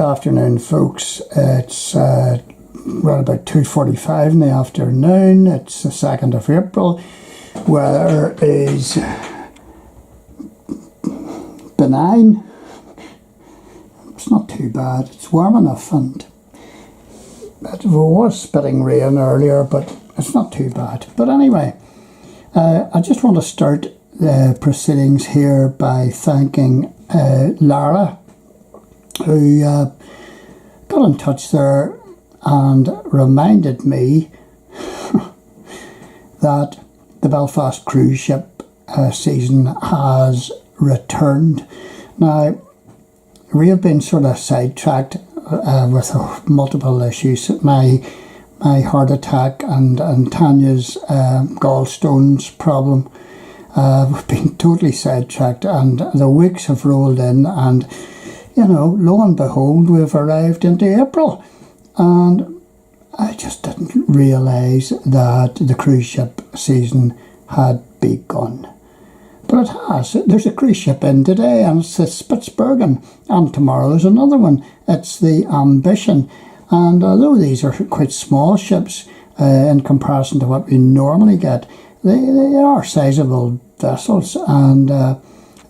afternoon, folks. It's right about 2:45 in the afternoon. It's the 2nd of April. Weather is benign. It's not too bad. It's warm enough, and it was spitting rain earlier, but it's not too bad. But anyway, I just want to start the proceedings here by thanking Lara, who got in touch there and reminded me that the Belfast cruise ship season has returned. Now, we have been sort of sidetracked with multiple issues. My heart attack and Tanya's gallstones problem. We've been totally sidetracked, and the weeks have rolled in, and you know, lo and behold, we've arrived into April, and I just didn't realise that the cruise ship season had begun. But it has. There's a cruise ship in today, and it's the Spitzbergen, and tomorrow there's another one. It's the Ambition, and although these are quite small ships in comparison to what we normally get, they are sizable vessels, and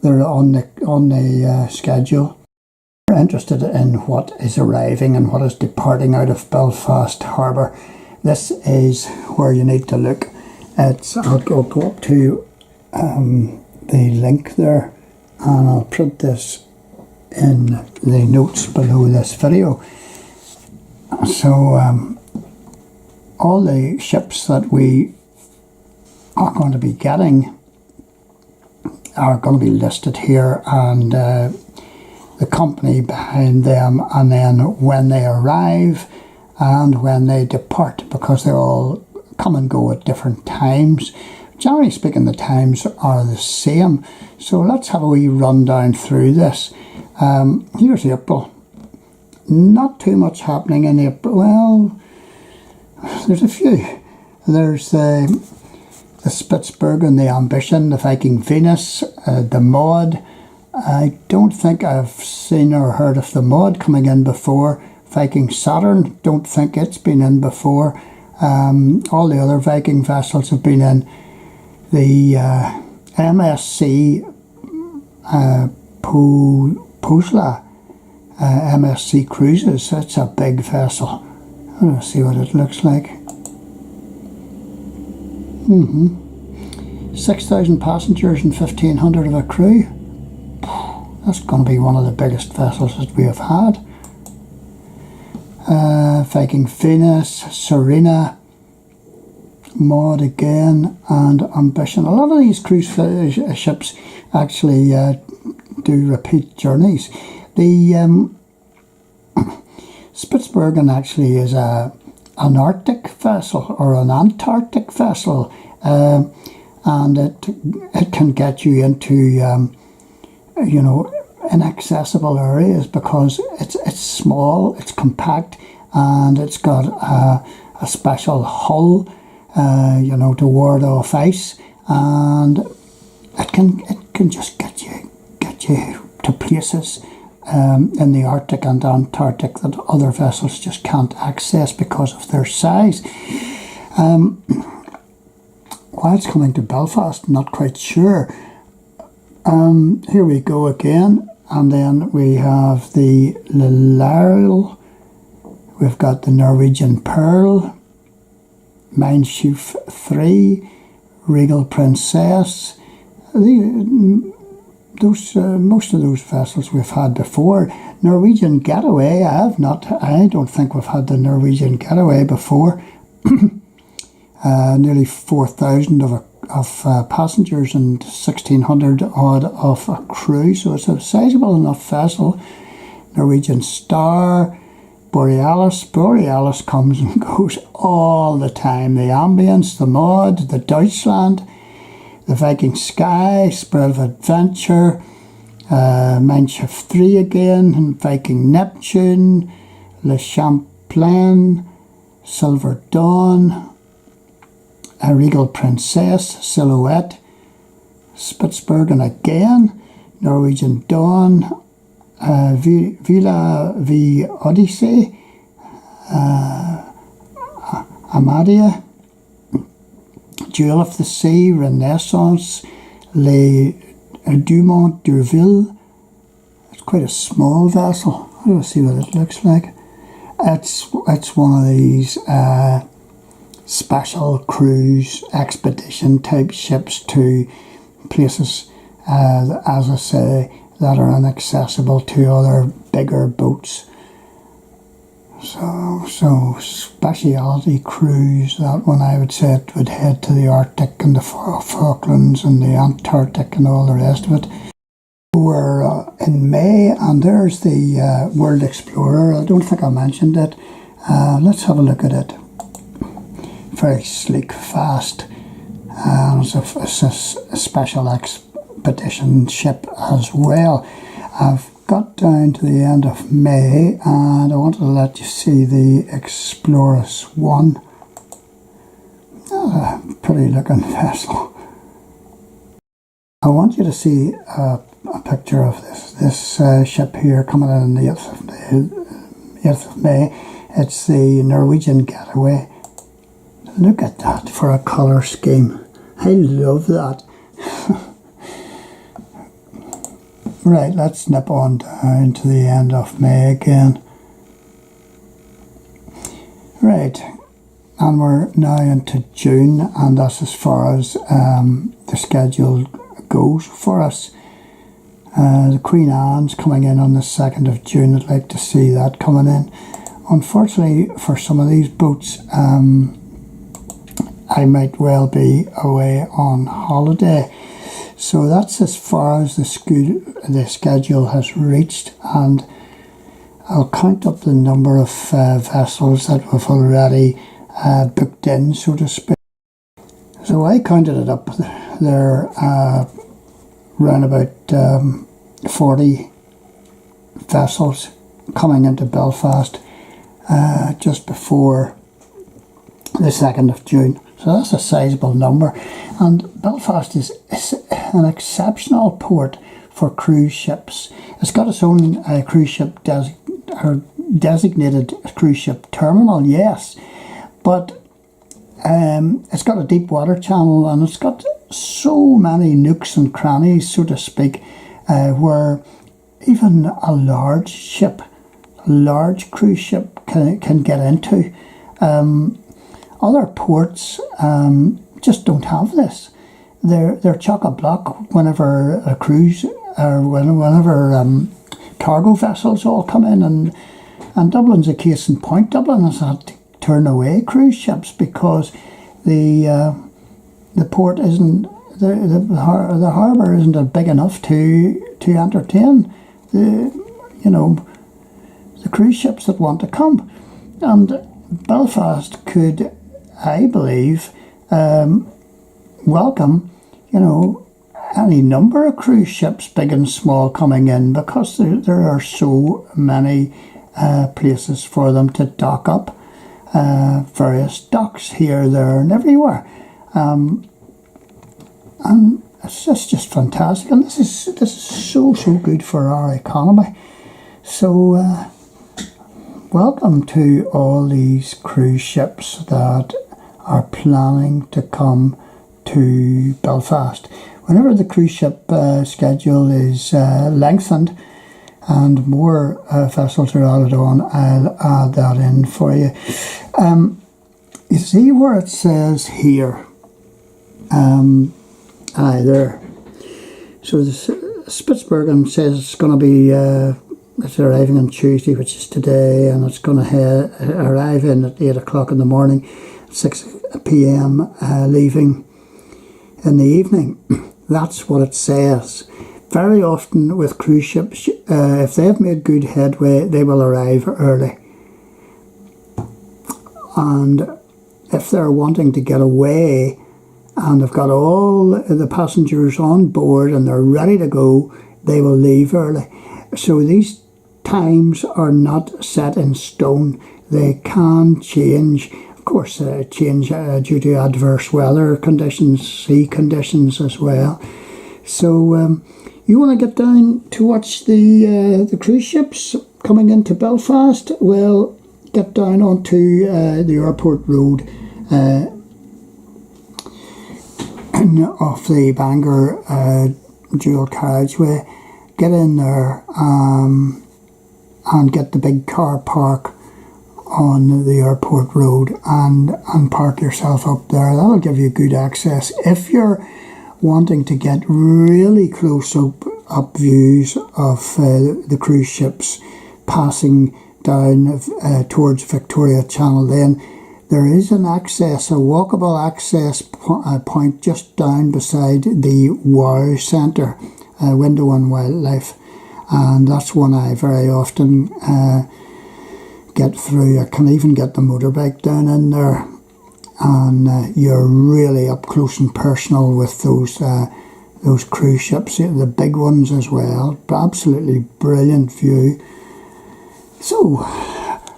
they're on the schedule. We're interested in what is arriving and what is departing out of Belfast Harbour. This is where you need to look. I'll go up to the link there, and I'll put this in the notes below this video. So all the ships that we are going to be getting are going to be listed here, and the company behind them, and then when they arrive and when they depart, because they all come and go at different times. Generally speaking, the times are the same. So let's have a wee rundown through this. Here's April. Not too much happening in April. Well, there's a few. There's the Spitzbergen, the Ambition, the Viking Venus, the Maud. I don't think I've seen or heard of the Maud coming in before. Viking Saturn, don't think it's been in before. All the other Viking vessels have been in. The MSC Pusla, MSC Cruises, that's a big vessel. Let's see what it looks like. 6,000 passengers and 1,500 of a crew. That's going to be one of the biggest vessels that we have had. Viking Venus, Serena, Maud again, and Ambition. A lot of these cruise ships actually do repeat journeys. The Spitzbergen actually is an Arctic vessel or an Antarctic vessel, and it can get you into you know, inaccessible areas because it's small, it's compact, and it's got a special hull, you know, to ward off ice, and it can just get you to places in the Arctic and Antarctic that other vessels just can't access because of their size. Why it's coming to Belfast, not quite sure. Here we go again, and then we have the Laurel, we've got the Norwegian Pearl, Mindschiff 3, Regal Princess. Most of those vessels we've had before. Norwegian Getaway, I don't think we've had the Norwegian Getaway before. Nearly 4,000 of passengers and 1,600 odd of a crew, so it's a sizable enough vessel. Norwegian Star, Borealis comes and goes all the time. The Ambience, the Maud, the Deutschland, the Viking Sky, Spirit of Adventure, Mindschiff 3 again, and Viking Neptune, Le Champlain, Silver Dawn, a Regal Princess, Silhouette, Spitzbergen again, Norwegian Dawn, Villa V Odyssey, Amadia, Jewel of the Sea, Renaissance, Le Dumont d'Urville. It's quite a small vessel. Let's see what it looks like. It's one of these special cruise expedition type ships to places, as I say, that are inaccessible to other bigger boats. So speciality cruise, that one I would say it would head to the Arctic and the Falklands and the Antarctic and all the rest of it. We're in May, and there's the World Explorer. I don't think I mentioned it. Let's have a look at it. Very sleek, fast. It's a special expedition ship as well. I've got down to the end of May, and I wanted to let you see the Explorers 1. A pretty looking vessel. I want you to see a picture of this ship here coming in on the 8th of May. It's the Norwegian Getaway. Look at that for a colour scheme. I love that. Right, let's nip on down to the end of May again. Right, and we're now into June, and that's as far as the schedule goes for us. The Queen Anne's coming in on the 2nd of June. I'd like to see that coming in. Unfortunately, for some of these boats, I might well be away on holiday. So that's as far as the schedule has reached, and I'll count up the number of vessels that we've already booked in, so to speak. So I counted it up there, around about 40 vessels coming into Belfast just before the 2nd of June. So that's a sizable number, and Belfast is an exceptional port for cruise ships. It's got its own cruise ship designated cruise ship terminal, yes, but it's got a deep water channel, and it's got so many nooks and crannies, so to speak, where even a large cruise ship can get into. Other ports just don't have this. They're chock-a-block whenever a cruise or whenever cargo vessels all come in, and Dublin's a case in point. Dublin has had to turn away cruise ships because the port isn't the harbour isn't big enough to entertain the cruise ships that want to come, and Belfast could, I believe, welcome, any number of cruise ships, big and small, coming in, because there are so many places for them to dock up, various docks here, there, and everywhere, and it's just fantastic, and this is so good for our economy. So welcome to all these cruise ships that are planning to come to Belfast. Whenever the cruise ship schedule is lengthened and more vessels are added on, I'll add that in for you. You see where it says here, there. So the Spitzbergen says it's going to be it's arriving on Tuesday, which is today, and it's going to arrive in at 8 o'clock in the morning, 6 p.m. Leaving in the evening. That's what it says. Very often with cruise ships, if they've made good headway, they will arrive early. And if they're wanting to get away and they've got all the passengers on board and they're ready to go, they will leave early. So these times are not set in stone. They can change, of course, change due to adverse weather conditions, sea conditions as well. So you want to get down to watch the cruise ships coming into Belfast? Well, get down onto the airport road off the Bangor dual carriageway. Get in there and get the big car park on the airport road and park yourself up there. That'll give you good access. If you're wanting to get really close up views of the cruise ships passing down towards Victoria Channel, then there is a walkable access point just down beside the WOW Centre, Window on Wildlife, and that's one I very often get through. I can even get the motorbike down in there, and you're really up close and personal with those cruise ships, the big ones as well. Absolutely brilliant view. So,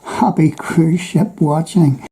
happy cruise ship watching.